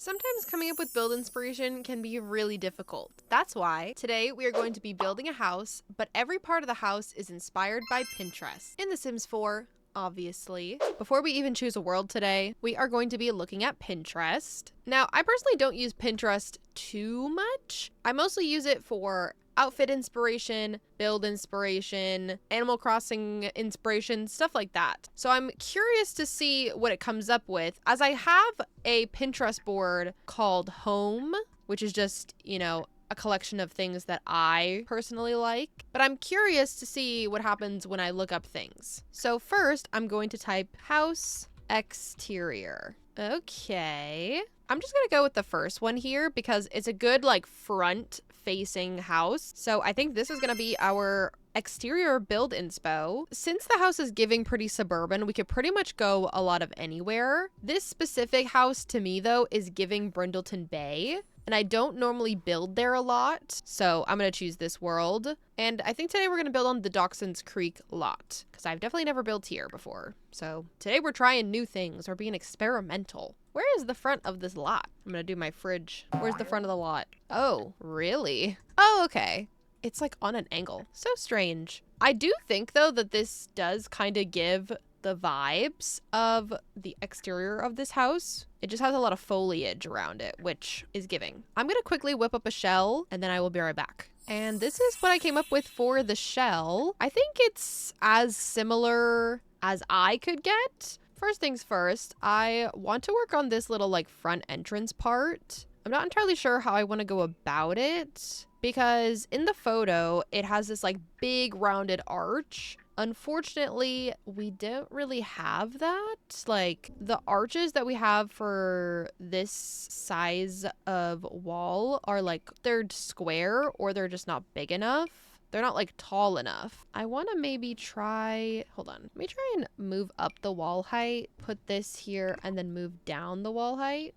Sometimes coming up with build inspiration can be really difficult. That's why today we are going to be building a house, but every part of the house is inspired by Pinterest. In The Sims 4, obviously. Before we even choose a world today, we are going to be looking at Pinterest. Now, I personally don't use Pinterest too much. I mostly use it for outfit inspiration, build inspiration, Animal Crossing inspiration, stuff like that. So I'm curious to see what it comes up with, as I have a Pinterest board called Home, which is just, you know, a collection of things that I personally like. But I'm curious to see what happens when I look up things. So first, I'm going to type house exterior. Okay. I'm just gonna go with the first one here because it's a good like front facing house. So I think this is gonna be our exterior build inspo. Since the house is giving pretty suburban, we could pretty much go a lot of anywhere. This specific house to me though is giving Brindleton Bay. And I don't normally build there a lot, so I'm going to choose this world. And I think today we're going to build on the Dachshunds Creek lot, because I've definitely never built here before. So today we're trying new things. We're being experimental. Where is the front of this lot? I'm going to do my fridge. Where's the front of the lot? Oh, really? Oh, okay. It's like on an angle. So strange. I do think, though, that this does kind of give the vibes of the exterior of this house. It just has a lot of foliage around it, which is giving. I'm gonna quickly whip up a shell and then I will be right back. And this is what I came up with for the shell. I think it's as similar as I could get. First things first, I want to work on this little like front entrance part. I'm not entirely sure how I want to go about it because in the photo, it has this like big rounded arch. Unfortunately, we don't really have that. Like the arches that we have for this size of wall are like they're square or they're just not big enough. They're not like tall enough. I want to maybe try, hold on. Let me try and move up the wall height, put this here and then move down the wall height.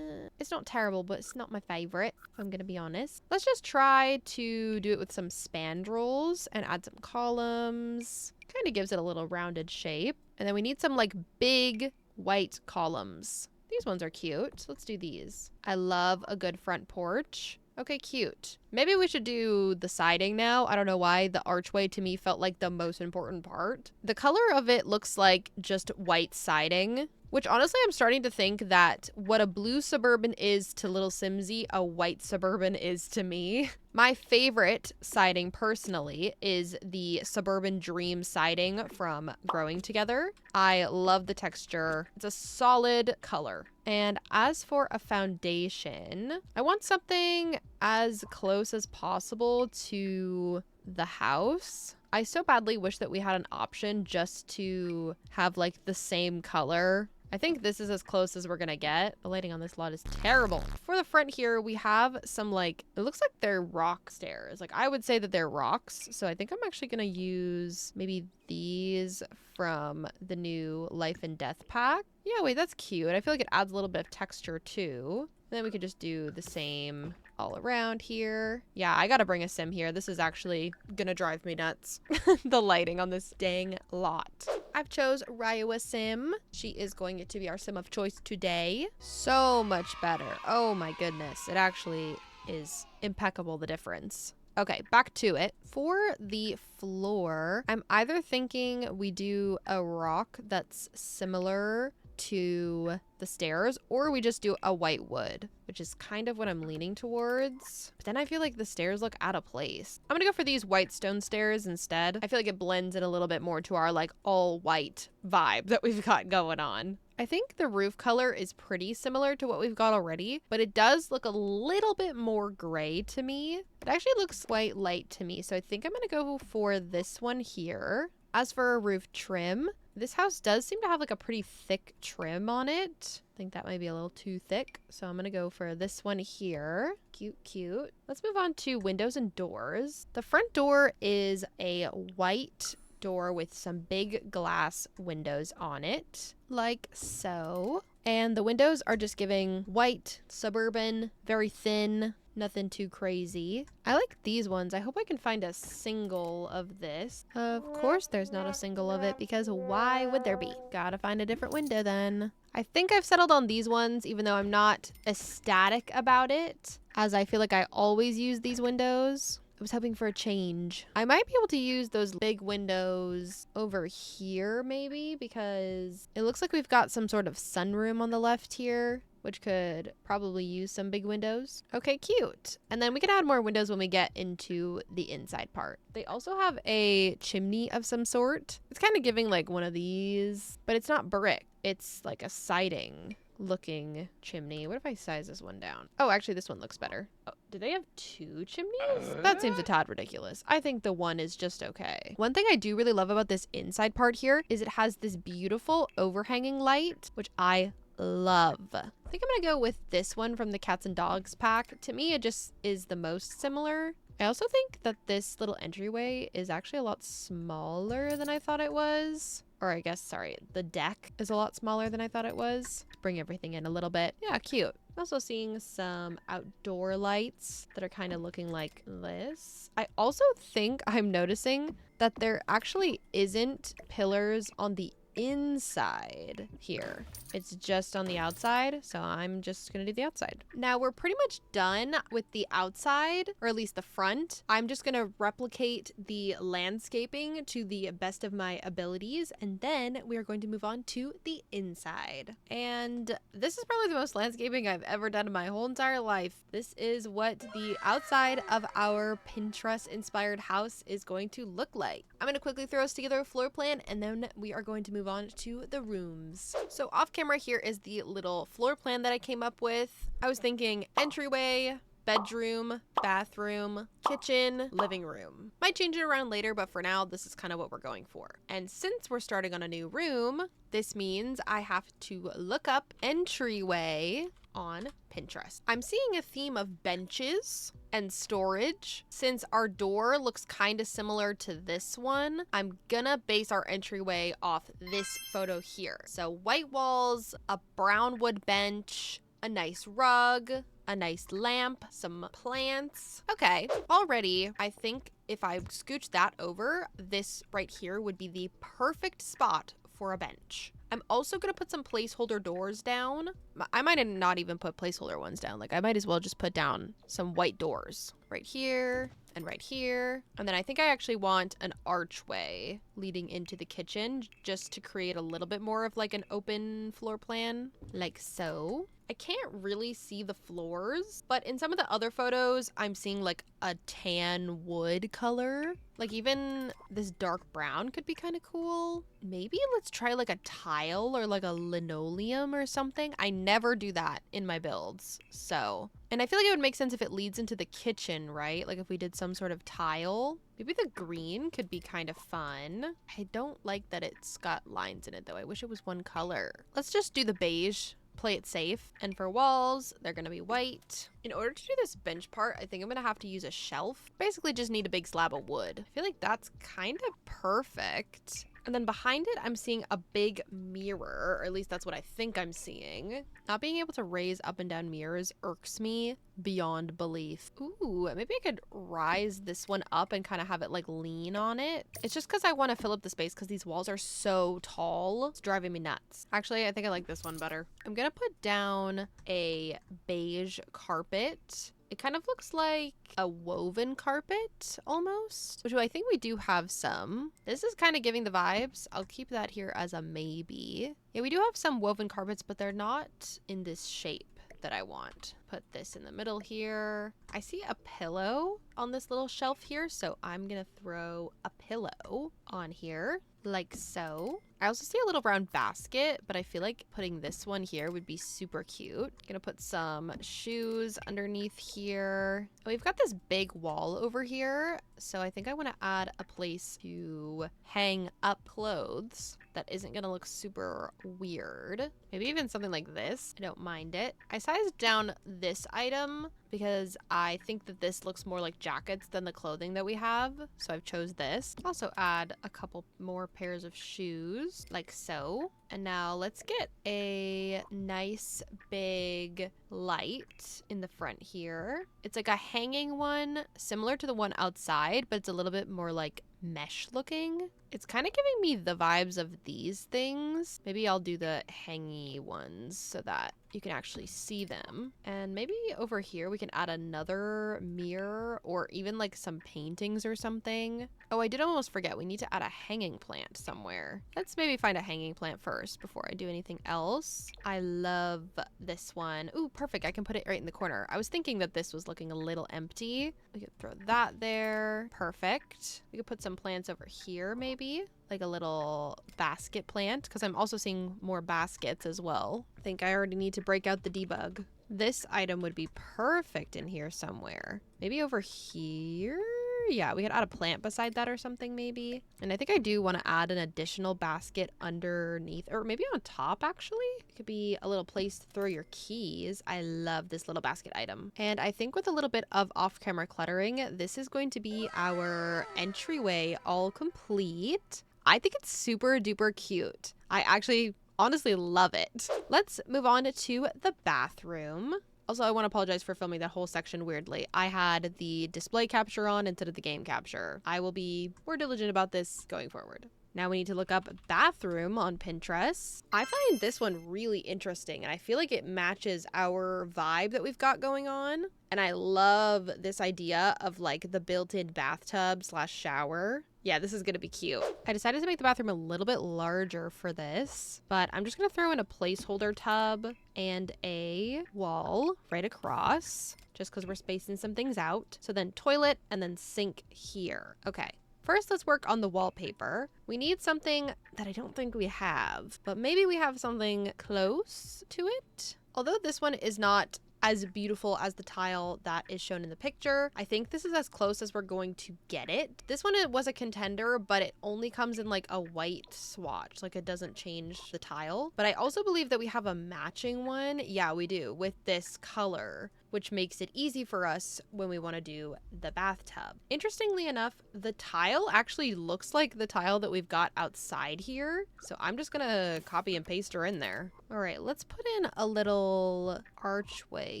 It's not terrible, but it's not my favorite, if I'm gonna be honest. Let's just try to do it with some spandrels and add some columns. Kind of gives it a little rounded shape. And then we need some like big white columns. These ones are cute. Let's do these. I love a good front porch. Okay, cute. Maybe we should do the siding now. I don't know why. The archway to me felt like the most important part. The color of it looks like just white siding, which honestly I'm starting to think that what a blue Suburban is to Little Simsy, a white Suburban is to me. My favorite siding personally is the Suburban Dream siding from Growing Together. I love the texture. It's a solid color. And as for a foundation, I want something as close as possible to the house. I so badly wish that we had an option just to have like the same color. I think this is as close as we're gonna get. The lighting on this lot is terrible. For the front here, we have some like, it looks like they're rock stairs. Like I would say that they're rocks. So I think I'm actually gonna use maybe these from the new Life and Death pack. Yeah, wait, that's cute. I feel like it adds a little bit of texture too. And then we could just do the same all around here. Yeah, I gotta bring a sim here. This is actually gonna drive me nuts. The lighting on this dang lot. I've chose Ryeua sim. She is going to be our sim of choice today. So much better. Oh my goodness. It actually is impeccable, the difference. Okay, back to it. For the floor, I'm either thinking we do a rock that's similar to the stairs, or we just do a white wood, which is kind of what I'm leaning towards. But then I feel like the stairs look out of place. I'm gonna go for these white stone stairs instead. I feel like it blends in a little bit more to our like all white vibe that we've got going on. I think the roof color is pretty similar to what we've got already, but it does look a little bit more gray to me. It actually looks quite light to me, so I think I'm gonna go for this one here. As for a roof trim, this house does seem to have like a pretty thick trim on it. I think that might be a little too thick. So I'm gonna go for this one here. Cute, cute. Let's move on to windows and doors. The front door is a white door with some big glass windows on it, like so. And the windows are just giving white, suburban, very thin, nothing too crazy. I like these ones. I hope I can find a single of this. Of course there's not a single of it, because why would there be? Gotta find a different window then. I think I've settled on these ones, even though I'm not ecstatic about it, as I feel like I always use these windows. I was hoping for a change. I might be able to use those big windows over here maybe, because it looks like we've got some sort of sunroom on the left here, which could probably use some big windows. Okay, cute. And then we can add more windows when we get into the inside part. They also have a chimney of some sort. It's kind of giving like one of these, but it's not brick. It's like a siding looking chimney. What if I size this one down? Oh, actually this one looks better. Oh, do they have two chimneys? That seems a tad ridiculous. I think the one is just okay. One thing I do really love about this inside part here is it has this beautiful overhanging light, which I love. I think I'm gonna go with this one from the cats and dogs pack. To me, it just is the most similar. I also think that this little entryway is actually a lot smaller than I thought it was. Or I guess, sorry, the deck is a lot smaller than I thought it was. Bring everything in a little bit. Yeah, cute. I'm also seeing some outdoor lights that are kind of looking like this. I also think I'm noticing that there actually isn't pillars on the inside here. It's just on the outside, so I'm just gonna do the outside. Now we're pretty much done with the outside, or at least the front. I'm just gonna replicate the landscaping to the best of my abilities, and then we are going to move on to the inside. And this is probably the most landscaping I've ever done in my whole entire life. This is what the outside of our Pinterest inspired house is going to look like. I'm gonna quickly throw us together a floor plan, and then we are going to move on to the rooms. So off camera here is the little floor plan that I came up with. I was thinking entryway, bedroom, bathroom, kitchen, living room. Might change it around later, but for now, this is kind of what we're going for. And since we're starting on a new room, this means I have to look up entryway on Pinterest. I'm seeing a theme of benches and storage. Since our door looks kind of similar to this one, I'm gonna base our entryway off this photo here. So white walls, a brown wood bench, a nice rug, a nice lamp, some plants. Okay, already I think if I scooch that over, this right here would be the perfect spot for a bench. I'm also gonna put some placeholder doors down. I might not even put placeholder ones down. Like I might as well just put down some white doors right here and right here. And then I think I actually want an archway leading into the kitchen just to create a little bit more of like an open floor plan, like so. I can't really see the floors, but in some of the other photos, I'm seeing like a tan wood color. Like even this dark brown could be kind of cool. Maybe let's try like a tile or like a linoleum or something. I never do that in my builds, so. And I feel like it would make sense if it leads into the kitchen, right? Like if we did some sort of tile. Maybe the green could be kind of fun. I don't like that it's got lines in it though. I wish it was one color. Let's just do the beige. Play it safe. And for walls, they're gonna be white. In order to do this bench part, I think I'm gonna have to use a shelf. Basically just need a big slab of wood. I feel like that's kind of perfect. And then behind it, I'm seeing a big mirror, or at least that's what I think I'm seeing. Not being able to raise up and down mirrors irks me beyond belief. Ooh, maybe I could rise this one up and kind of have it like lean on it. It's just because I want to fill up the space because these walls are so tall. It's driving me nuts. Actually, I think I like this one better. I'm gonna put down a beige carpet. It kind of looks like a woven carpet almost, which I think we do have some. This is kind of giving the vibes. I'll keep that here as a maybe. Yeah, we do have some woven carpets, but they're not in this shape that I want. Put this in the middle here. I see a pillow on this little shelf here, so I'm gonna throw a pillow on here like so. I also see a little round basket, but I feel like putting this one here would be super cute. Gonna put some shoes underneath here. We've got this big wall over here, so I think I want to add a place to hang up clothes that isn't gonna look super weird. Maybe even something like this. I don't mind it. I sized down this item because I think that this looks more like jackets than the clothing that we have, so I've chose this. Also add a couple more pairs of shoes like so. And now let's get a nice big light in the front here. It's like a hanging one, similar to the one outside, but it's a little bit more like mesh looking. It's kind of giving me the vibes of these things. Maybe I'll do the hangy ones so that you can actually see them. And maybe over here we can add another mirror or even like some paintings or something. Oh, I did almost forget. We need to add a hanging plant somewhere. Let's maybe find a hanging plant first before I do anything else. I love this one. Ooh, perfect. I can put it right in the corner. I was thinking that this was looking a little empty. We could throw that there. Perfect. We could put some plants over here maybe, like a little basket plant, because I'm also seeing more baskets as well. I think I already need to break out the debug. This item would be perfect in here somewhere. Maybe over here? Yeah, we could add a plant beside that or something maybe. And I think I do want to add an additional basket underneath, or maybe on top actually. It could be a little place to throw your keys. I love this little basket item. And I think with a little bit of off-camera cluttering, this is going to be our entryway all complete. I think it's super duper cute. I actually honestly love it. Let's move on to the bathroom. Also, I want to apologize for filming that whole section weirdly. I had the display capture on instead of the game capture. I will be more diligent about this going forward. Now we need to look up bathroom on Pinterest. I find this one really interesting and I feel like it matches our vibe that we've got going on. And I love this idea of like the built-in bathtub / shower. Yeah, this is gonna be cute. I decided to make the bathroom a little bit larger for this, but I'm just gonna throw in a placeholder tub and a wall right across, just because we're spacing some things out. So then toilet and then sink here. Okay. First, let's work on the wallpaper. We need something that I don't think we have, but maybe we have something close to it. Although this one is not as beautiful as the tile that is shown in the picture, I think this is as close as we're going to get it. This one, it was a contender, but it only comes in like a white swatch, like it doesn't change the tile. But I also believe that we have a matching one. Yeah, we do, with this color, which makes it easy for us when we want to do the bathtub. Interestingly enough, the tile actually looks like the tile that we've got outside here. So I'm just gonna copy and paste her in there. All right, let's put in a little archway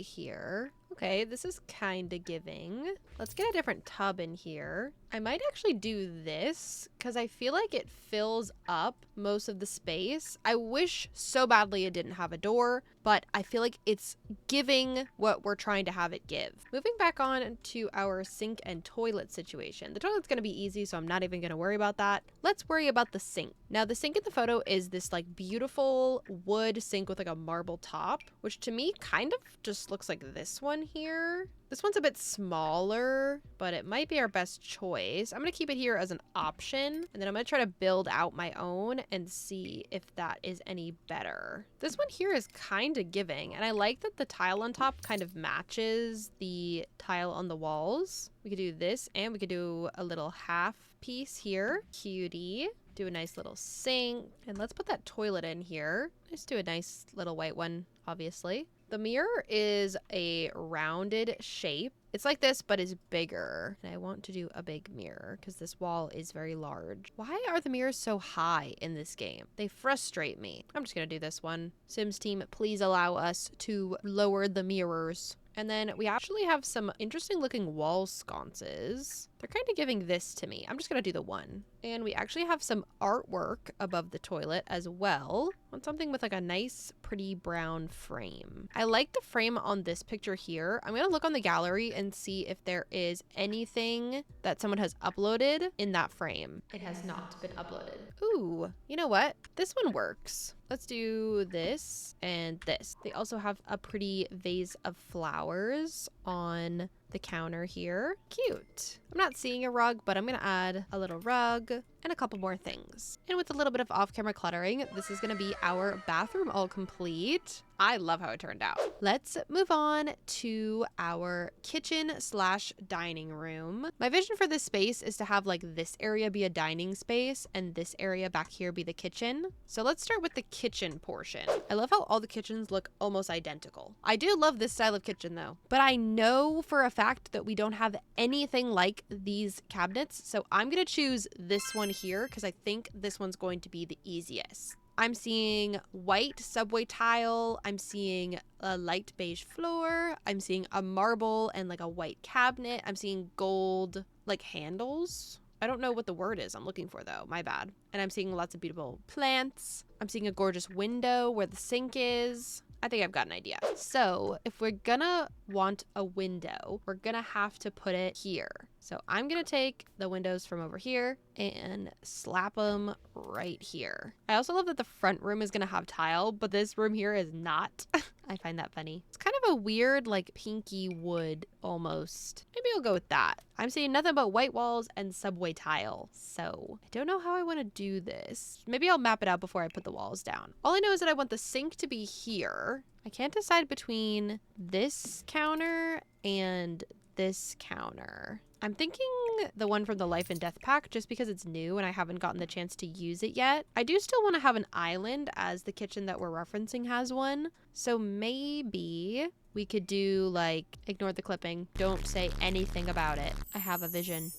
here. Okay, this is kind of giving. Let's get a different tub in here. I might actually do this because I feel like it fills up most of the space. I wish so badly it didn't have a door, but I feel like it's giving what we're trying to have it give. Moving back on to our sink and toilet situation. The toilet's going to be easy, so I'm not even going to worry about that. Let's worry about the sink. Now, the sink in the photo is this like beautiful wood sink with like a marble top, which to me kind of just looks like this one here. This one's a bit smaller, but it might be our best choice. I'm going to keep it here as an option, and then I'm going to try to build out my own and see if that is any better. This one here is kind of giving, and I like that the tile on top kind of matches the tile on the walls. We could do this, and we could do a little half piece here. Cutie. Do a nice little sink, and let's put that toilet in here. Let's do a nice little white one, obviously. The mirror is a rounded shape. It's like this, but it's bigger. And I want to do a big mirror because this wall is very large. Why are the mirrors so high in this game? They frustrate me. I'm just gonna do this one. Sims team, please allow us to lower the mirrors. And then we actually have some interesting looking wall sconces. They're kind of giving this to me. I'm just gonna do the one. And we actually have some artwork above the toilet as well. On something with like a nice pretty brown frame. I like the frame on this picture here. I'm gonna look on the gallery and see if there is anything that someone has uploaded in that frame. It has not been uploaded. Ooh, you know what? This one works. Let's do this and this. They also have a pretty vase of flowers on the counter here. Cute. I'm not seeing a rug, but I'm gonna add a little rug and a couple more things. And with a little bit of off-camera cluttering, this is gonna be our bathroom all complete. I love how it turned out. Let's move on to our kitchen / dining room. My vision for this space is to have like this area be a dining space and this area back here be the kitchen. So let's start with the kitchen portion. I love how all the kitchens look almost identical. I do love this style of kitchen though, but I know for a fact that we don't have anything like these cabinets. So I'm gonna choose this one here because I think this one's going to be the easiest. I'm seeing white subway tile. I'm seeing a light beige floor. I'm seeing a marble and like a white cabinet. I'm seeing gold like handles. I don't know what the word is I'm looking for though, my bad. And I'm seeing lots of beautiful plants. I'm seeing a gorgeous window where the sink is. I think I've got an idea. So if we're gonna want a window, we're gonna have to put it here. So I'm gonna take the windows from over here and slap them right here. I also love that the front room is gonna have tile, but this room here is not. I find that funny. It's kind of a weird like pinky wood almost. Maybe I'll go with that. I'm seeing nothing but white walls and subway tile. So I don't know how I want to do this. Maybe I'll map it out before I put the walls down. All I know is that I want the sink to be here. I can't decide between this counter and this counter. I'm thinking the one from the Life and Death pack just because it's new and I haven't gotten the chance to use it yet. I do still want to have an island as the kitchen that we're referencing has one. So maybe we could do like, ignore the clipping. Don't say anything about it. I have a vision.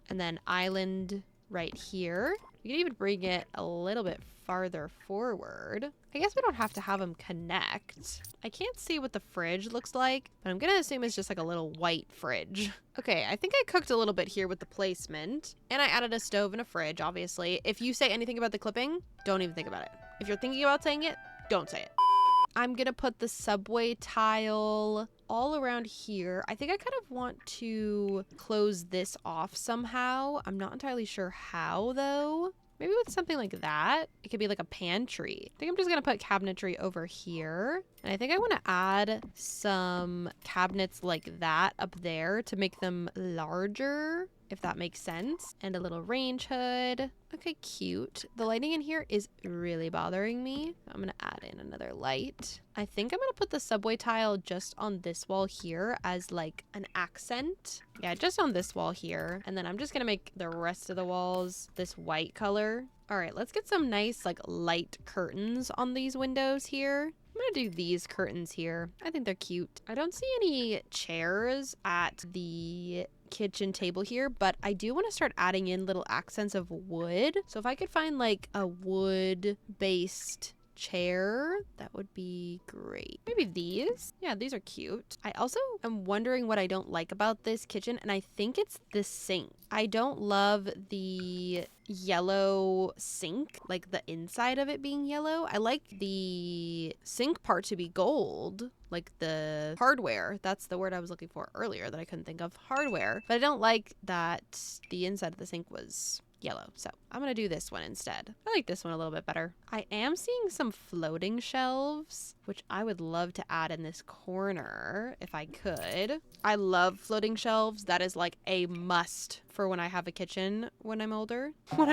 And then island right here. You can even bring it a little bit farther forward. I guess we don't have to have them connect. I can't see what the fridge looks like, but I'm gonna assume it's just like a little white fridge. Okay, I think I cooked a little bit here with the placement, and I added a stove and a fridge, obviously. If you say anything about the clipping, don't even think about it. If you're thinking about saying it, don't say it. I'm gonna put the subway tile all around here. I think I kind of want to close this off somehow. I'm not entirely sure how though. Maybe with something like that. It could be like a pantry. I think I'm just gonna put cabinetry over here. And I think I wanna add some cabinets like that up there to make them larger, if that makes sense. And a little range hood. Okay, cute. The lighting in here is really bothering me. I'm gonna add in another light. I think I'm gonna put the subway tile just on this wall here as like an accent. Yeah, just on this wall here. And then I'm just gonna make the rest of the walls this white color. All right, let's get some nice like light curtains on these windows here. I'm gonna do these curtains here. I think they're cute. I don't see any chairs at the kitchen table here, but I do want to start adding in little accents of wood. So if I could find like a wood based chair, that would be great. Maybe these. Yeah, these are cute. I also am wondering what I don't like about this kitchen, and I think it's the sink. I don't love the yellow sink, like the inside of it being yellow. I like the sink part to be gold, like the hardware. That's the word I was looking for earlier that I couldn't think of, hardware. But I don't like that the inside of the sink was yellow. So I'm gonna do this one instead. I like this one a little bit better. I am seeing some floating shelves, which I would love to add in this corner if I could. I love floating shelves. That is like a must for when I have a kitchen when I'm older. When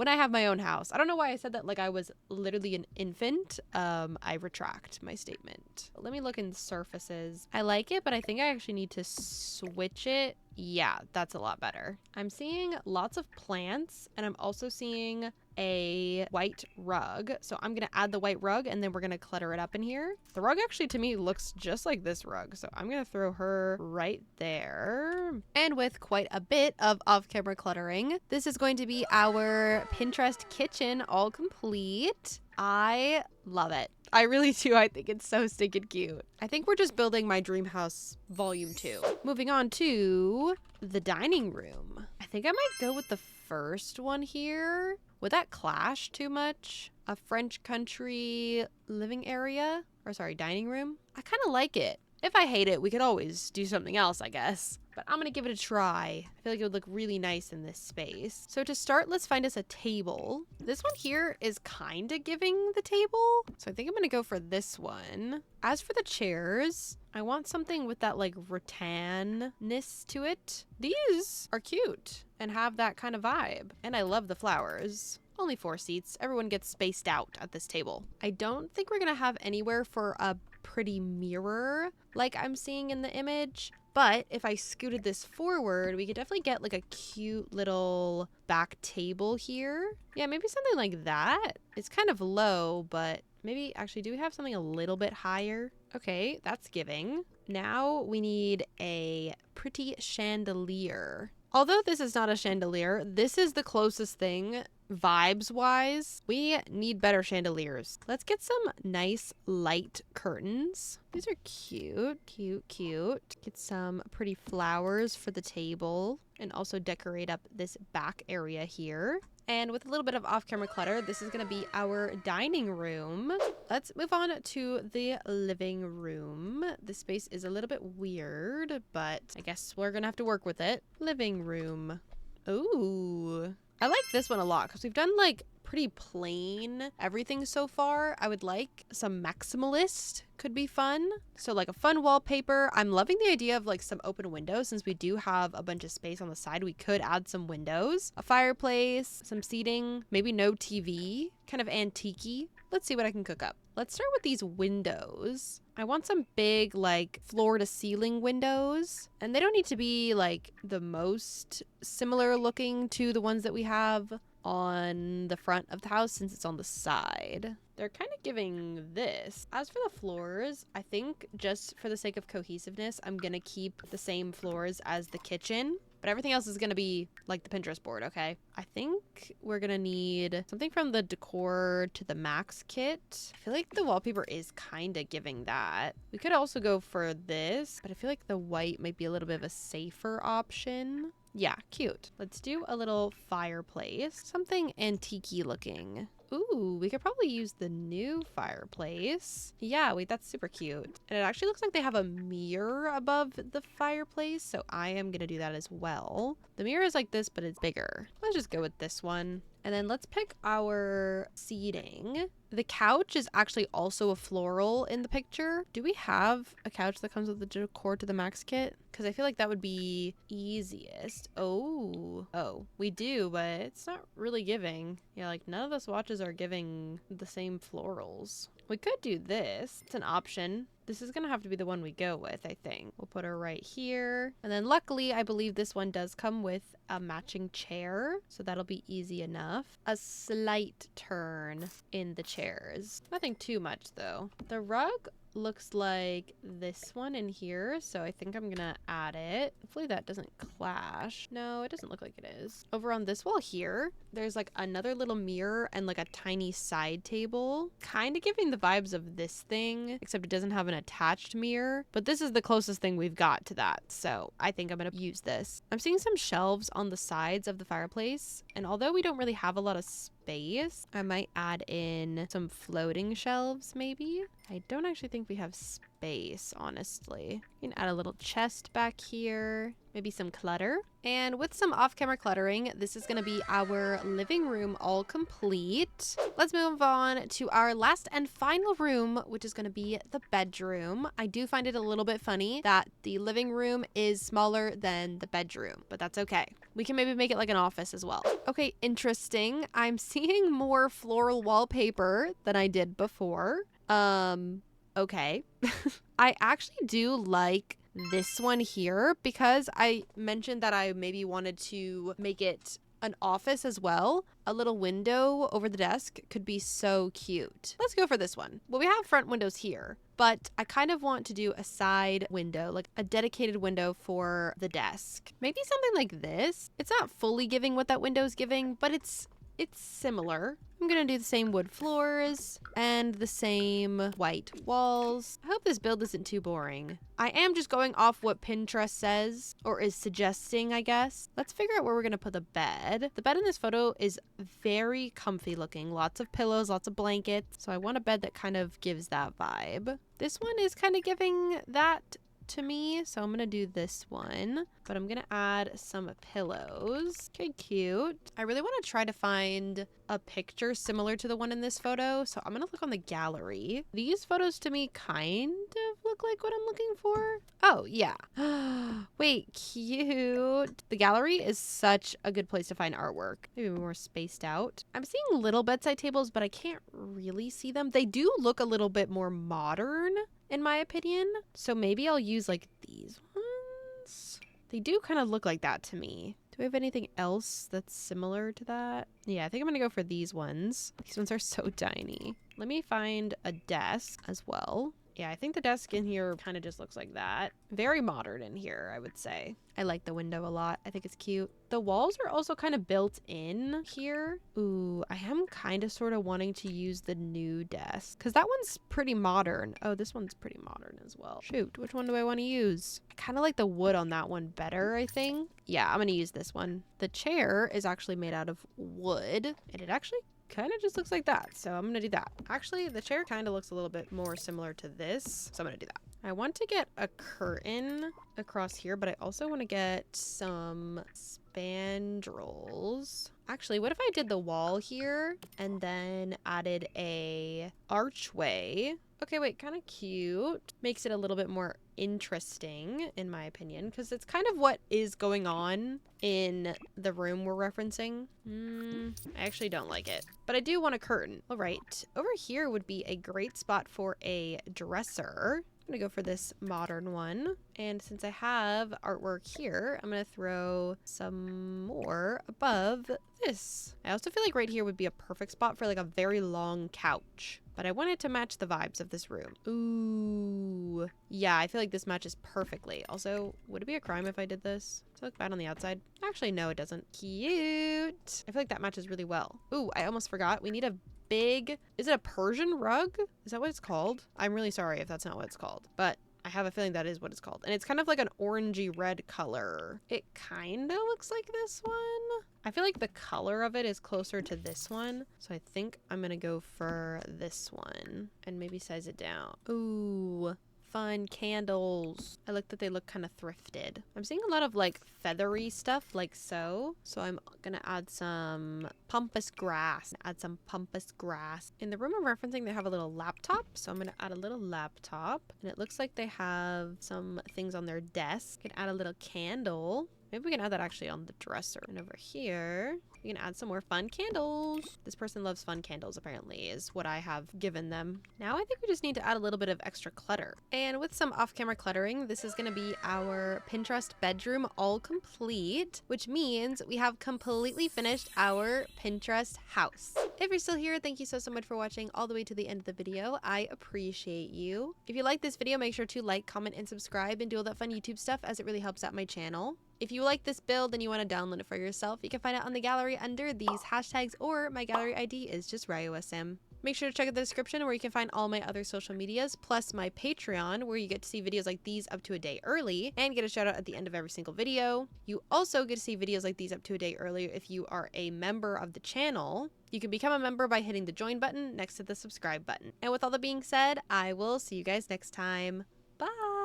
I have my own house. I don't know why I said that like I was literally an infant. I retract my statement. Let me look in surfaces. I like it, but I think I actually need to switch it. Yeah, that's a lot better. I'm seeing lots of plants, and I'm also seeing a white rug. So I'm gonna add the white rug and then we're gonna clutter it up in here. The rug actually to me looks just like this rug. So I'm gonna throw her right there. And with quite a bit of off-camera cluttering, this is going to be our Pinterest kitchen all complete. I love it. I really do. I think it's so stinking cute. I think we're just building my dream house volume 2. Moving on to the dining room. I think I might go with the first one here. Would that clash too much? A French country living area? Or sorry, dining room? I kind of like it. If I hate it, we could always do something else, I guess. But I'm gonna give it a try. I feel like it would look really nice in this space. So to start, let's find us a table. This one here is kind of giving the table. So I think I'm gonna go for this one. As for the chairs, I want something with that like rattan-ness to it. These are cute and have that kind of vibe. And I love the flowers. Only 4 seats. Everyone gets spaced out at this table. I don't think we're gonna have anywhere for a pretty mirror like I'm seeing in the image. But if I scooted this forward, we could definitely get like a cute little back table here. Yeah, maybe something like that. It's kind of low, but maybe actually, do we have something a little bit higher? Okay, that's giving. Now we need a pretty chandelier. Although this is not a chandelier, this is the closest thing vibes wise, we need better chandeliers. Let's get some nice light curtains. These are cute, cute, cute. Get some pretty flowers for the table and also decorate up this back area here. And with a little bit of off-camera clutter, this is going to be our dining room. Let's move on to the living room. This space is a little bit weird, but I guess we're going to have to work with it. Living room. Ooh. I like this one a lot because we've done like pretty plain everything so far. I would like some maximalist, could be fun. So like a fun wallpaper. I'm loving the idea of like some open windows since we do have a bunch of space on the side. We could add some windows, a fireplace, some seating, maybe no TV, kind of antique-y. Let's see what I can cook up. Let's start with these windows. I want some big like floor to ceiling windows, and they don't need to be like the most similar looking to the ones that we have on the front of the house since it's on the side. They're kind of giving this. As for the floors, I think just for the sake of cohesiveness, I'm gonna keep the same floors as the kitchen. But everything else is going to be like the Pinterest board, okay? I think we're going to need something from the decor to the max kit. I feel like the wallpaper is kind of giving that. We could also go for this, but I feel like the white might be a little bit of a safer option. Yeah, cute. Let's do a little fireplace. Something antique-y looking. Ooh, we could probably use the new fireplace. Yeah, wait, that's super cute. And it actually looks like they have a mirror above the fireplace, so I am gonna do that as well. The mirror is like this, but it's bigger. Let's just go with this one. And then let's pick our seating. The couch is actually also a floral in the picture. Do we have a couch that comes with the decor to the max kit? Because I feel like that would be easiest. Oh, we do, but it's not really giving. Yeah, like none of the swatches are giving the same florals. We could do this. It's an option. This is gonna have to be the one we go with, I think. We'll put her right here. And then luckily, I believe this one does come with a matching chair, so that'll be easy enough. A slight turn in the chairs. Nothing too much though. The rug looks like this one in here, so I think I'm gonna add it. Hopefully that doesn't clash. No, it doesn't look like it is. Over on this wall here, there's like another little mirror and like a tiny side table, kind of giving the vibes of this thing, except it doesn't have an attached mirror, but this is the closest thing we've got to that, so I think I'm gonna use this. I'm seeing some shelves on the sides of the fireplace, and although we don't really have a lot of space, I might add in some floating shelves maybe. I don't actually think we have space, honestly. You can add a little chest back here, maybe some clutter. And with some off-camera cluttering, this is gonna be our living room all complete. Let's move on to our last and final room, which is gonna be the bedroom. I do find it a little bit funny that the living room is smaller than the bedroom, but that's okay. We can maybe make it like an office as well. Okay, interesting. I'm seeing more floral wallpaper than I did before. Okay. I actually do like this one here because I mentioned that I maybe wanted to make it an office as well. A little window over the desk could be so cute. Let's go for this one. Well, we have front windows here, but I kind of want to do a side window, like a dedicated window for the desk. Maybe something like this. It's not fully giving what that window is giving, but it's similar. I'm gonna do the same wood floors and the same white walls. I hope this build isn't too boring. I am just going off what Pinterest says, or is suggesting, I guess. Let's figure out where we're gonna put the bed. The bed in this photo is very comfy looking. Lots of pillows, lots of blankets. So I want a bed that kind of gives that vibe. This one is kind of giving that to me, so I'm gonna do this one, but I'm gonna add some pillows. Okay, cute. I really want to try to find a picture similar to the one in this photo, so I'm gonna look on the gallery. These photos to me kind of look like what I'm looking for. Oh yeah. Wait, cute. The gallery is such a good place to find artwork. Maybe more spaced out. I'm seeing little bedside tables, but I can't really see them. They do look a little bit more modern in my opinion. So maybe I'll use like these ones. They do kind of look like that to me. Do we have anything else that's similar to that? Yeah, I think I'm gonna go for these ones. These ones are so tiny. Let me find a desk as well. Yeah, I think the desk in here kind of just looks like that. Very modern in here, I would say. I like the window a lot. I think it's cute. The walls are also kind of built in here. Ooh, I am kind of sort of wanting to use the new desk because that one's pretty modern. Oh, this one's pretty modern as well. Shoot, which one do I want to use? I kind of like the wood on that one better, I think. Yeah, I'm going to use this one. The chair is actually made out of wood, and it actually kind of just looks like that, so I'm gonna do that. Actually, the chair kind of looks a little bit more similar to this, so I'm gonna do that. I want to get a curtain across here, but I also want to get some spandrels. Actually, what if I did the wall here and then added a archway? Okay, wait, kind of cute. Makes it a little bit more interesting, in my opinion, because it's kind of what is going on in the room we're referencing. I actually don't like it, but I do want a curtain. All right, over here would be a great spot for a dresser. I'm gonna go for this modern one. And since I have artwork here, I'm gonna throw some more above this. I also feel like right here would be a perfect spot for like a very long couch, but I want it to match the vibes of this room. Ooh, yeah, I feel like this matches perfectly. Also, would it be a crime if I did this? Does it look bad on the outside? Actually, no, it doesn't. Cute. I feel like that matches really well. Ooh, I almost forgot. We need a big, is it a Persian rug? Is that what it's called? I'm really sorry if that's not what it's called, but I have a feeling that is what it's called. And it's kind of like an orangey red color. It kind of looks like this one. I feel like the color of it is closer to this one. So I think I'm going to go for this one and maybe size it down. Ooh, fun candles. I like that they look kind of thrifted. I'm seeing a lot of like feathery stuff like so. So I'm gonna add some pampas grass. In the room I'm referencing, they have a little laptop. So I'm gonna add a little laptop. And it looks like they have some things on their desk. Can add a little candle. Maybe we can add that actually on the dresser. And over here, we can add some more fun candles. This person loves fun candles, apparently, is what I have given them. Now I think we just need to add a little bit of extra clutter. And with some off-camera cluttering, this is going to be our Pinterest bedroom all complete, which means we have completely finished our Pinterest house. If you're still here, thank you so much for watching all the way to the end of the video. I appreciate you. If you like this video, make sure to like, comment, and subscribe and do all that fun YouTube stuff as it really helps out my channel. If you like this build and you want to download it for yourself, you can find it on the gallery under these hashtags, or my gallery ID is just Ryeua Sim. Make sure to check out the description where you can find all my other social medias, plus my Patreon, where you get to see videos like these up to a day early and get a shout out at the end of every single video. You also get to see videos like these up to a day earlier if you are a member of the channel. You can become a member by hitting the join button next to the subscribe button. And with all that being said, I will see you guys next time. Bye!